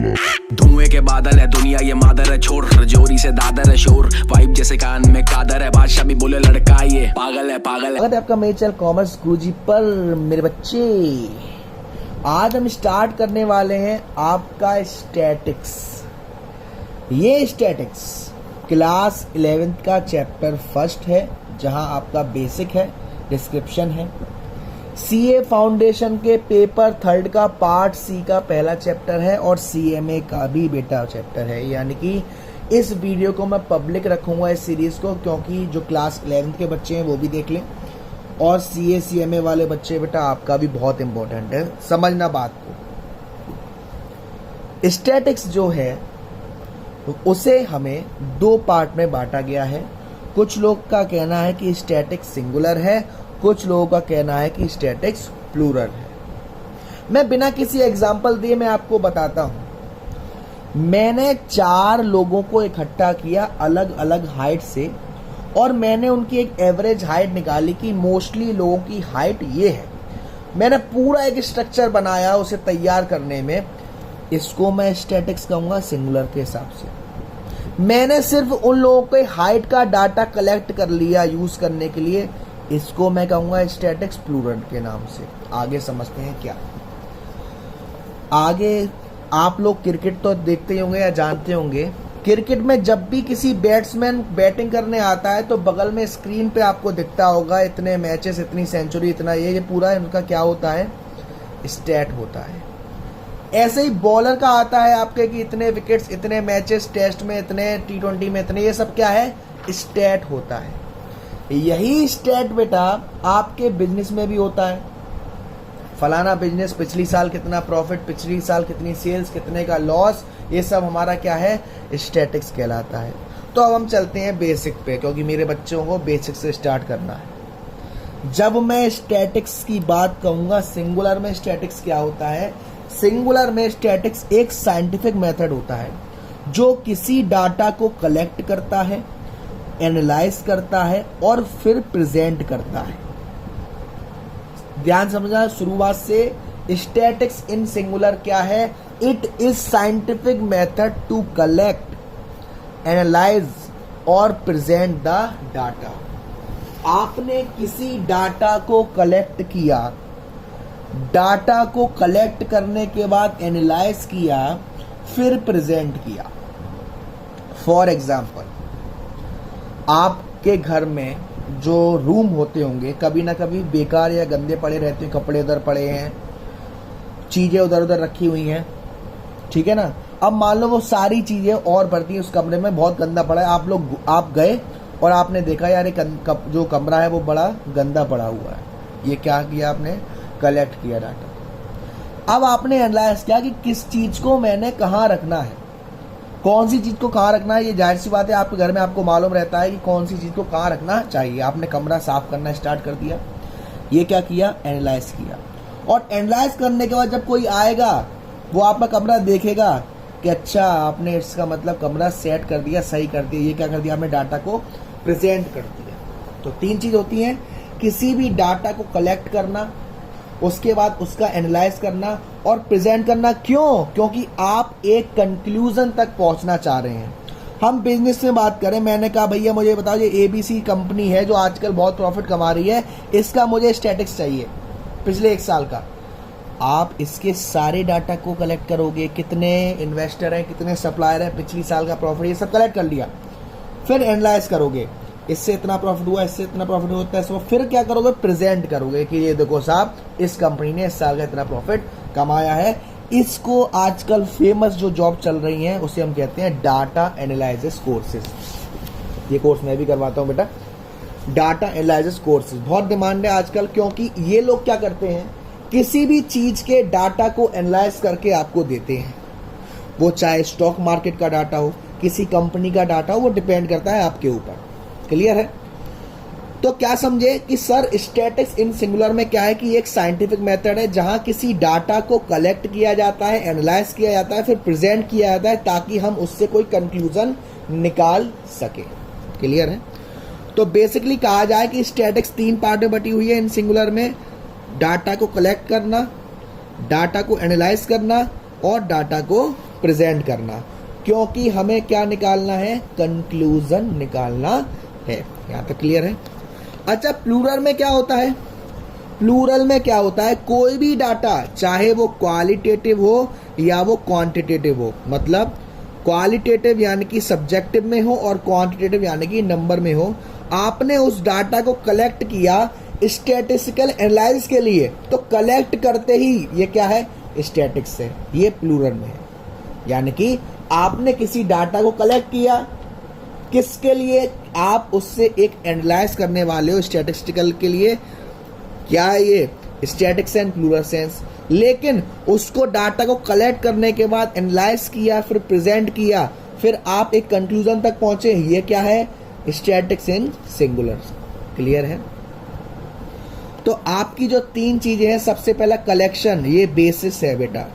धुएं के बादल है दुनिया ये मादर है, छोड़ जोरी से दादर है शोर, वाइब जैसे कान में कादर है, बादशाह भी बोले लड़का ये पागल है पागल है। अगर आपका मेरे चैनल कॉमर्स गुरुजी पर मेरे बच्चे, आज हम स्टार्ट करने वाले हैं आपका स्टैटिक्स। ये स्टैटिक्स क्लास 11th का चैप्टर फर्स्ट है, जहां आपका बेसिक है, डिस्क्रिप्शन है। सीए फाउंडेशन के पेपर थर्ड का पार्ट सी का पहला चैप्टर है और सीएमए का भी बेटा चैप्टर है। यानी कि इस वीडियो को मैं पब्लिक रखूंगा इस सीरीज को, क्योंकि जो क्लास 11th के बच्चे हैं वो भी देख लें, और सीए सीएमए वाले बच्चे बेटा आपका भी बहुत इंपॉर्टेंट है, समझना बात को। स्टैटिक्स जो है उसे हमें दो पार्ट में बांटा गया है। कुछ लोग का कहना है कि स्टैटिक्स सिंगुलर है, कुछ लोगों का कहना है कि स्टैटिक्स प्लूरल है। मैं बिना किसी एग्जाम्पल दिए मैं आपको बताता हूं। मैंने 4 लोगों को इकट्ठा किया अलग अलग हाइट से, और मैंने उनकी एक एवरेज हाइट निकाली कि मोस्टली लोगों की हाइट ये है। मैंने पूरा एक स्ट्रक्चर बनाया उसे तैयार करने में। इसको मैं स्टैटिक्स कहूंगा सिंगुलर के हिसाब से। मैंने सिर्फ उन लोगों के हाइट का डाटा कलेक्ट कर लिया यूज करने के लिए, इसको मैं कहूंगा स्टैटिक्स प्लूरल के नाम से। आगे समझते हैं क्या। आगे आप लोग क्रिकेट तो देखते ही होंगे या जानते होंगे। क्रिकेट में जब भी किसी बैट्समैन बैटिंग करने आता है तो बगल में स्क्रीन पे आपको दिखता होगा इतने मैचेस, इतनी सेंचुरी, इतना ये पूरा इनका क्या होता है, स्टैट होता है। ऐसे ही बॉलर का आता है आपके कि इतने विकेट्स, इतने मैचेस, टेस्ट में इतने, T20 में इतने, ये सब क्या है, स्टैट होता है। यही स्टैट बेटा आपके बिजनेस में भी होता है। फलाना बिजनेस पिछली साल कितना प्रॉफिट, पिछली साल कितनी सेल्स, कितने का लॉस, ये सब हमारा क्या है, स्टैटिक्स कहलाता है। तो अब हम चलते हैं बेसिक पे, क्योंकि मेरे बच्चों को बेसिक से स्टार्ट करना है। जब मैं स्टैटिक्स की बात कहूंगा, सिंगुलर में स्टैटिक्स क्या होता है, सिंगुलर में स्टैटिक्स एक साइंटिफिक मेथड होता है जो किसी डाटा को कलेक्ट करता है, एनालाइज करता है और फिर प्रेजेंट करता है। ध्यान समझना शुरुआत से। स्टैटिक्स इन सिंगुलर क्या है, it is scientific method to collect, analyse और प्रेजेंट द डाटा। आपने किसी डाटा को कलेक्ट किया, डाटा को कलेक्ट करने के बाद एनालाइज किया, फिर प्रेजेंट किया। फॉर एग्जाम्पल, आपके घर में जो रूम होते होंगे कभी ना कभी बेकार या गंदे पड़े रहते हैं, कपड़े उधर पड़े हैं, चीजें उधर उधर रखी हुई हैं, ठीक है ना। अब मान लो वो सारी चीजें और बढ़ती हैं उस कमरे में, बहुत गंदा पड़ा है, आप गए और आपने देखा यार जो कमरा है वो बड़ा गंदा पड़ा हुआ है। ये क्या किया आपने, कलेक्ट किया डाटा। अब आपने एनालाइज किया कि किस चीज को मैंने कहाँ रखना है, कौन सी चीज को कहाँ रखना है। ये जाहिर सी बात है आपके घर में आपको मालूम रहता है कि कौन सी चीज को कहाँ रखना चाहिए। आपने कमरा साफ करना स्टार्ट कर दिया। ये क्या किया, एनालाइज किया। और एनालाइज करने के बाद जब कोई आएगा वो आपका कमरा देखेगा कि अच्छा आपने इसका मतलब कमरा सेट कर दिया, सही कर दिया। ये क्या कर दिया, आपने डाटा को प्रेजेंट कर दिया। तो 3 चीज होती हैं, किसी भी डाटा को कलेक्ट करना, उसके बाद उसका एनालाइज करना और प्रेजेंट करना। क्यों, क्योंकि आप एक कंक्लूजन तक पहुंचना चाह रहे हैं। हम बिजनेस में बात करें, मैंने कहा भैया मुझे बताओ ये एबीसी कंपनी है जो आजकल बहुत प्रॉफिट कमा रही है, इसका मुझे स्टैटिक्स चाहिए पिछले 1 साल का। आप इसके सारे डाटा को कलेक्ट करोगे, कितने इन्वेस्टर हैं, कितने सप्लायर हैं, पिछली साल का प्रॉफिट, ये सब कलेक्ट कर लिया। फिर एनालाइज करोगे, इससे इतना प्रॉफिट हुआ, इससे इतना प्रॉफिट होता है। फिर क्या करोगे, प्रेजेंट करोगे कि ये देखो साहब इस कंपनी ने इस साल का इतना प्रॉफिट कमाया है। इसको आजकल फेमस जो जॉब चल रही है उसे हम कहते हैं डाटा एनालिसिस कोर्सेज। ये कोर्स मैं भी करवाता हूं बेटा, डाटा एनालिसिस कोर्सेज बहुत डिमांड है आजकल। क्योंकि ये लोग क्या करते हैं, किसी भी चीज के डाटा को एनालाइज करके आपको देते हैं। वो चाहे स्टॉक मार्केट का डाटा हो, किसी कंपनी का डाटा हो, वो डिपेंड करता है आपके ऊपर। क्लियर है। तो क्या समझे कि सर स्टैटिक्स इन सिंगुलर में क्या है कि एक साइंटिफिक मेथड है जहां किसी डाटा को कलेक्ट किया जाता है, एनालाइज किया जाता है, फिर प्रेजेंट किया जाता है ताकि हम उससे कोई कंक्लूजन निकाल सके। क्लियर है। तो बेसिकली कहा जाए कि स्टैटिक्स 3 पार्ट में बटी हुई है इन सिंगुलर में। डाटा को कलेक्ट करना, डाटा को एनालाइज करना और डाटा को प्रेजेंट करना, क्योंकि हमें क्या निकालना है, कंक्लूजन निकालना है। यहाँ तक क्लियर है। अच्छा, प्लूरल में क्या होता है, प्लूरल में क्या होता है, कोई भी डाटा चाहे वो क्वालिटेटिव हो या वो क्वांटिटेटिव हो, मतलब क्वालिटेटिव यानी कि सब्जेक्टिव में हो और क्वांटिटेटिव यानी कि नंबर में हो, आपने उस डाटा को कलेक्ट किया स्टैटिस्टिकल एनालिसिस के लिए, तो कलेक्ट करते ही ये क्या है, स्टैटिक्स है, ये प्लूरल में है। यानी कि आपने किसी डाटा को कलेक्ट किया, किसके लिए, आप उससे एक एनालाइज करने वाले हो स्टैटिस्टिकल के लिए, क्या है ये, स्टैटिक सेंस, प्लूरल सेंस। लेकिन उसको डाटा को कलेक्ट करने के बाद एनालाइज किया, फिर प्रेजेंट किया, फिर आप एक कंक्लूजन तक पहुंचे, ये क्या है, स्टैटिक इन सिंगुलर। क्लियर है। तो आपकी जो तीन चीजें हैं, सबसे पहला कलेक्शन, ये बेसिस है बेटा,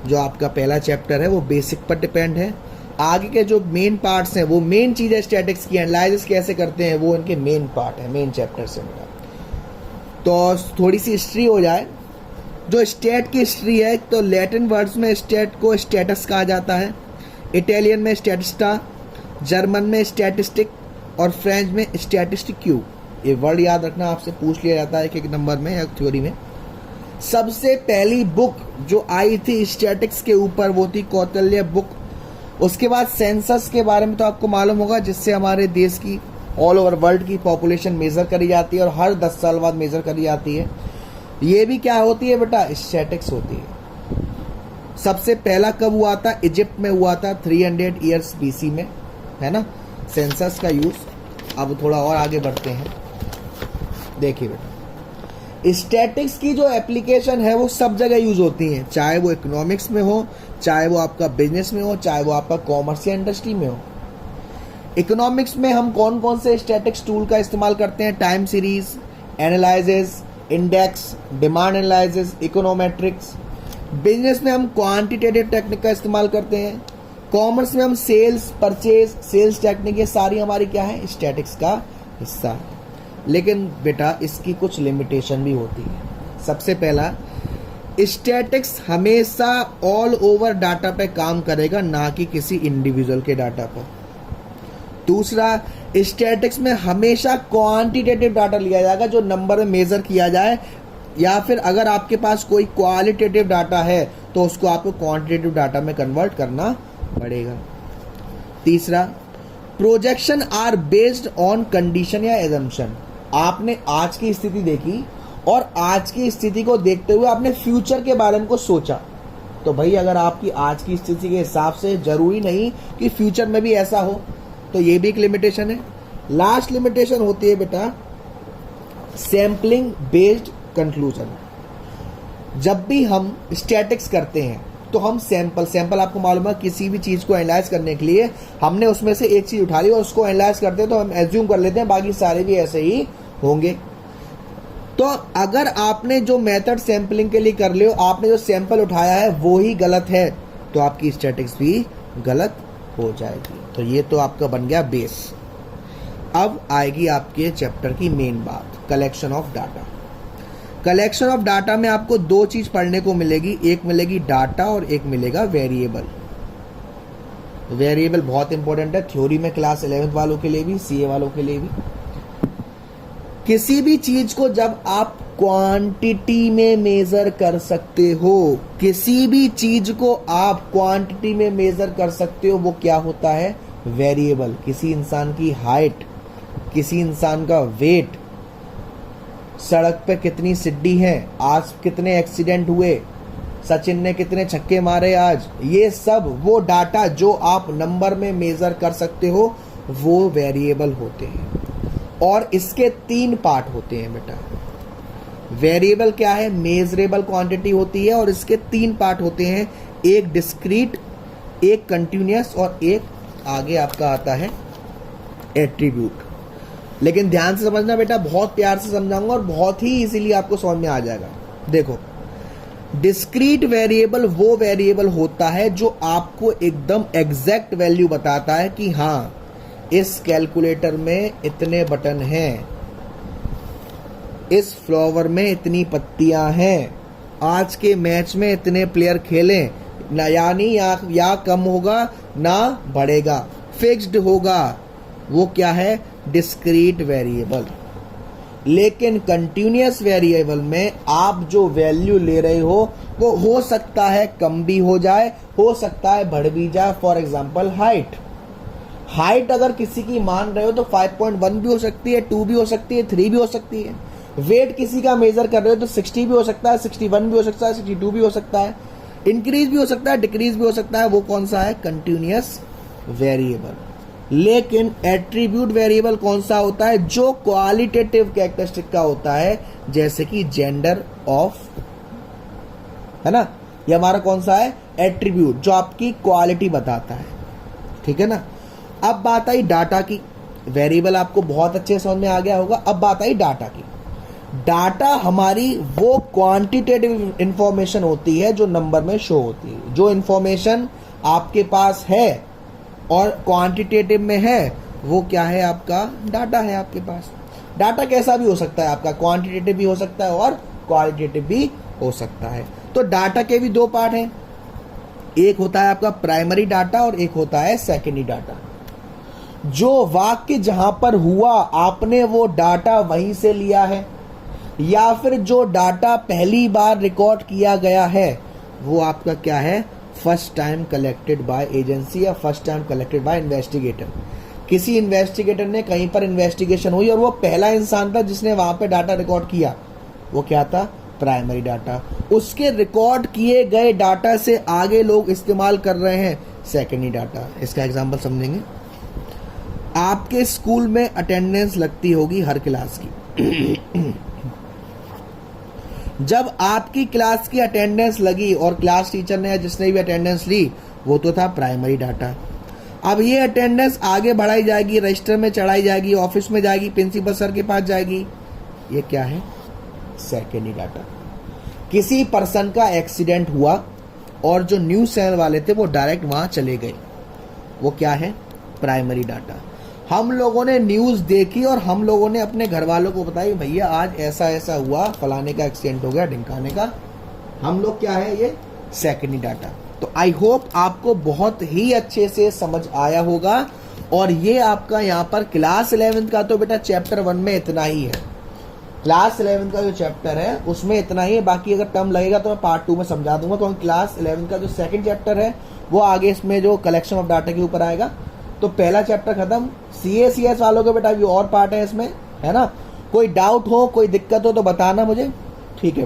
जो आपका पहला चैप्टर है वो बेसिक पर डिपेंड है। आगे के जो मेन पार्ट्स हैं, वो मेन चीजें स्टैटिक्स की एनालिसिस कैसे करते हैं, वो इनके मेन पार्ट है, मेन चैप्टर से बेटा। तो थोड़ी सी हिस्ट्री हो जाए, जो स्टेट की हिस्ट्री है, तो लैटिन वर्ड्स में स्टेट को स्टेटस कहा जाता है, इटालियन में स्टैटिस्टा, जर्मन में स्टैटिस्टिक और फ्रेंच में स्टैटिस्टिक्यू। ये वर्ड याद रखना, आपसे पूछ लिया जाता है एक नंबर में या थ्योरी में। सबसे पहली बुक जो आई थी स्टैटिक्स के ऊपर वो थी कौटिल्य बुक। उसके बाद सेंसस के बारे में तो आपको मालूम होगा, जिससे हमारे देश की ऑल ओवर वर्ल्ड की पॉपुलेशन मेजर करी जाती है और हर 10 साल बाद मेजर करी जाती है। ये भी क्या होती है बेटा, स्टैटिक्स होती है। सबसे पहला कब हुआ था, इजिप्ट में हुआ था 300 ईयर्स बीसी में, है ना, सेंसस का यूज। अब थोड़ा और आगे बढ़ते हैं। देखिए बेटा, स्टैटिक्स की जो एप्लीकेशन है वो सब जगह यूज होती है, चाहे वो इकोनॉमिक्स में हो, चाहे वो आपका बिजनेस में हो, चाहे वो आपका कॉमर्स या इंडस्ट्री में हो। इकोनॉमिक्स में हम कौन कौन से स्टैटिक्स टूल का इस्तेमाल करते हैं, time series analysis, index, demand analysis, econometrics. Business में हम क्वांटिटेटिव टेक्निक का इस्तेमाल करते हैं। कॉमर्स में हम सेल्स, परचेज, सेल्स टेक्निक, ये सारी हमारी क्या है, स्टैटिक्स का हिस्सा है। लेकिन बेटा इसकी कुछ लिमिटेशन भी होती है। सबसे पहला, स्टैटिक्स हमेशा ऑल ओवर डाटा पे काम करेगा, ना कि किसी इंडिविजुअल के डाटा पर। दूसरा, स्टैटिक्स में हमेशा क्वांटिटेटिव डाटा लिया जाएगा, जो नंबर में मेजर किया जाए, या फिर अगर आपके पास कोई क्वालिटेटिव डाटा है तो उसको आपको क्वांटिटेटिव डाटा में कन्वर्ट करना पड़ेगा। तीसरा, projection are based on condition या एजम्पशन। आपने आज की स्थिति देखी और आज की स्थिति को देखते हुए आपने फ्यूचर के बारे में कुछ सोचा, तो भाई अगर आपकी आज की स्थिति के हिसाब से, जरूरी नहीं कि फ्यूचर में भी ऐसा हो, तो ये भी एक लिमिटेशन है। लास्ट लिमिटेशन होती है बेटा सैम्पलिंग बेस्ड कंक्लूजन। जब भी हम स्टैटिक्स करते हैं तो हम सैंपल आपको मालूम है, किसी भी चीज को एनालाइज करने के लिए हमने उसमें से एक चीज उठा ली और उसको एनालाइज करते हैं, तो हम एज्यूम कर लेते हैं बाकी सारे भी ऐसे ही होंगे। तो अगर आपने जो मेथड सैंपलिंग के लिए कर लियो, आपने जो सैंपल उठाया है वो ही गलत है, तो आपकी स्टैटिक्स भी गलत हो जाएगी। तो ये तो आपका बन गया बेस। अब आएगी आपके चैप्टर की मेन बात, collection of data. Collection of data में आपको दो चीज पढ़ने को मिलेगी, एक मिलेगी डाटा और एक मिलेगा वेरिएबल। वेरिएबल बहुत इंपॉर्टेंट है, थ्योरी में क्लास 11th वालों के लिए भी, सीए वालों के लिए भी। किसी भी चीज को जब आप क्वांटिटी में मेजर कर सकते हो, किसी भी चीज को आप क्वांटिटी में मेजर कर सकते हो, वो क्या होता है, वेरिएबल। किसी इंसान की हाइट, किसी इंसान का वेट, सड़क पे कितनी सिड्डी है, आज कितने एक्सीडेंट हुए, सचिन ने कितने छक्के मारे आज, ये सब वो डाटा जो आप नंबर में मेजर कर सकते हो, वो वेरिएबल होते हैं। और इसके 3 पार्ट होते हैं बेटा। वेरिएबल क्या है, मेजरेबल क्वांटिटी होती है, और इसके 3 पार्ट होते हैं, एक डिस्क्रीट, एक कंटिन्यूअस और एक आगे आपका आता है एट्रीब्यूट। लेकिन ध्यान से समझना बेटा, बहुत प्यार से समझाऊंगा और बहुत ही इजीली आपको समझ में आ जाएगा। देखो, डिस्क्रीट वेरिएबल वो वेरिएबल होता है जो आपको एकदम एग्जैक्ट वैल्यू बताता है कि हाँ, इस कैलकुलेटर में इतने बटन हैं, इस फ्लावर में इतनी पत्तियां हैं, आज के मैच में इतने प्लेयर खेलें, ना, यानी या कम होगा ना बढ़ेगा, फिक्स्ड होगा। वो क्या है? Discrete variable. लेकिन कंटिन्यूअस वेरिएबल में आप जो वैल्यू ले रहे हो वो हो सकता है कम भी हो जाए, हो सकता है बढ़ भी जाए। फॉर एग्जांपल हाइट अगर किसी की मान रहे हो तो 5.1 भी हो सकती है, 2 भी हो सकती है, 3 भी हो सकती है। वेट किसी का मेजर कर रहे हो तो 60 भी हो सकता है, 61 भी हो सकता है, 62 भी हो सकता है, इंक्रीज भी हो सकता है, डिक्रीज भी हो सकता है। वो कौन सा है? Continuous variable. लेकिन एट्रीब्यूट वेरिएबल कौन सा होता है? जो क्वालिटेटिव कैरेक्टरिस्टिक का होता है, जैसे कि जेंडर ऑफ, है ना, ये हमारा कौन सा है? एट्रीब्यूट, जो आपकी क्वालिटी बताता है। ठीक है ना। अब बात आई डाटा की। वेरिएबल आपको बहुत अच्छे समझ में आ गया होगा। अब बात आई डाटा की। डाटा हमारी वो क्वांटिटेटिव इंफॉर्मेशन होती है जो नंबर में शो होती है। जो इंफॉर्मेशन आपके पास है और क्वांटिटेटिव में है, वो क्या है? आपका डाटा है आपके पास। डाटा कैसा भी हो सकता है आपका, क्वांटिटेटिव भी हो सकता है और क्वालिटेटिव भी हो सकता है। तो डाटा के भी दो पार्ट हैं, एक होता है आपका प्राइमरी डाटा और एक होता है सेकेंडरी डाटा। जो वाक्य जहां पर हुआ आपने वो डाटा वहीं से लिया है, या फिर जो डाटा पहली बार रिकॉर्ड किया गया है वो आपका क्या है? First time collected by agency या first time collected by investigator. किसी इन्वेस्टिगेटर ने कहीं पर इन्वेस्टिगेशन हुई और वो पहला इंसान था जिसने वहां पे डाटा रिकॉर्ड किया, वो क्या था? Primary data. उसके रिकॉर्ड किए गए डाटा से आगे लोग इस्तेमाल कर रहे हैं, सेकेंडरी डाटा। इसका एग्जांपल समझेंगे। आपके स्कूल में अटेंडेंस लगती होगी हर क्लास की। जब आपकी क्लास की अटेंडेंस लगी और क्लास टीचर ने या जिसने भी अटेंडेंस ली, वो तो था प्राइमरी डाटा। अब ये अटेंडेंस आगे बढ़ाई जाएगी, रजिस्टर में चढ़ाई जाएगी, ऑफिस में जाएगी, प्रिंसिपल सर के पास जाएगी, ये क्या है? Secondary data. किसी पर्सन का एक्सीडेंट हुआ और जो न्यूज चैनल वाले थे वो डायरेक्ट वहां चले गए, वो क्या है? Primary data. हम लोगों ने न्यूज देखी और हम लोगों ने अपने घर वालों को बताई, भैया आज ऐसा ऐसा हुआ, फलाने का एक्सीडेंट हो गया, ढिंकाने का। हम लोग क्या है? ये सेकेंडरी डाटा। तो आई होप आपको बहुत ही अच्छे से समझ आया होगा। और ये आपका यहाँ पर क्लास 11 का तो बेटा चैप्टर 1 में इतना ही है। क्लास 11 का जो चैप्टर है उसमें इतना ही है। बाकी अगर टर्म लगेगा तो मैं पार्ट 2 में समझा दूंगा, क्योंकि क्लास 11 का जो सेकंड चैप्टर है वो आगे इसमें जो कलेक्शन ऑफ डाटा के ऊपर आएगा। तो पहला चैप्टर खत्म। CA/CS वालों के बेटा भी और पार्ट है इसमें, है ना। कोई डाउट हो, कोई दिक्कत हो तो बताना मुझे, ठीक है।